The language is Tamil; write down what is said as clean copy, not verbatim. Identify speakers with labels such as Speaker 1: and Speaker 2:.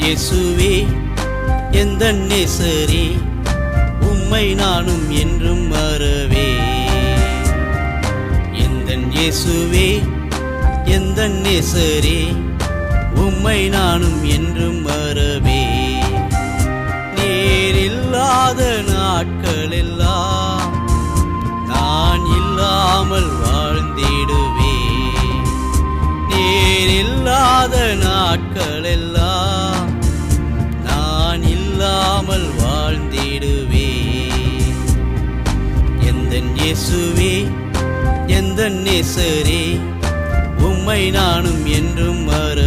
Speaker 1: இயேசுவே எந்தன் நேசரே, உம்மை நானும் என்றும் மறவே. எந்தன் இயேசுவே எந்தன் நேசரே, உம்மை நானும் என்றும் மறவே. நீர் இல்லாத நாட்களெல்லாம் நான் இல்லாமல் வாழ்ந்திடுவே. நீர் இல்லாத நாட்களெல்லாம் நான் இல்லாமல் வாழ்ந்திடுவே. எந்தன் இயேசுவே எந்தன் நேசரே, உம்மை நானும் என்றும் மறவே.